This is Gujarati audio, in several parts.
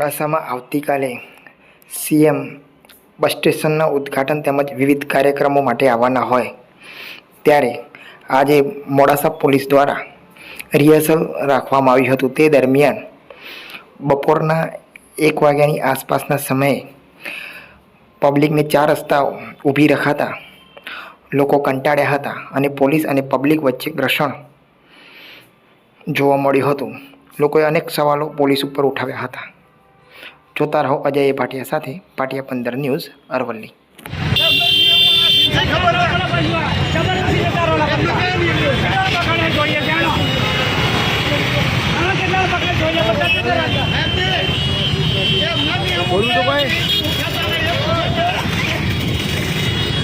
મોડાસામાં આવતીકાલે સીએમ બસ સ્ટેશનના ઉદ્ઘાટન તેમજ વિવિધ કાર્યક્રમો માટે આવવાના હોય ત્યારે આજે મોડાસા પોલીસ દ્વારા રિહર્સલ રાખવામાં આવ્યું હતું। તે દરમિયાન બપોરના 1 વાગ્યાની આસપાસના સમયે પબ્લિકને 4 રસ્તાઓ ઊભી રખાતા લોકો કંટાળ્યા હતા અને પોલીસ અને પબ્લિક વચ્ચે ઘર્ષણ જોવા મળ્યું હતું। લોકોએ અનેક સવાલો પોલીસ ઉપર ઉઠાવ્યા હતા। જોતા રહો અજય ભાટિયા સાથે પાટિયા 15 ન્યૂઝ અરવલ્લી।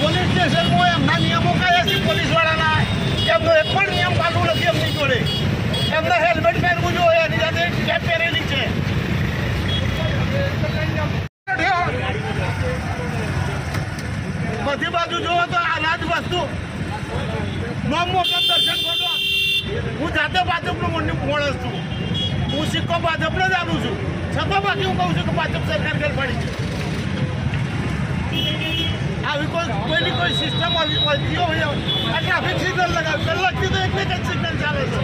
પોલીસ સ્ટેશનમાં એમના નિયમો કયા છે પોલીસવાળાના? એમનો એક પણ નિયમ પાછું નથી એમની જોડે। એમને હેલ્મેટ પહેરવું જોઈએ, એની સાથે કેપ પહેરેલી છે। બધી બાજુ જોવો તો અનાજ વસ્તુ નોમ મોકમ દર્શન કરો। હું જાતે ભાજપનો માણસ છું, હું સિક્કો ભાજપને જ આપું છું, છતાં બાકી હું કહું છું કે ભાજપ સરકાર ઘર પડી છે। આવી કોઈની કોઈ સિસ્ટમ હોય આ ટ્રાફિક સિગ્નલ લગાવ્યું, કલાકથી તો એક જ સિગ્નલ ચાલે છે।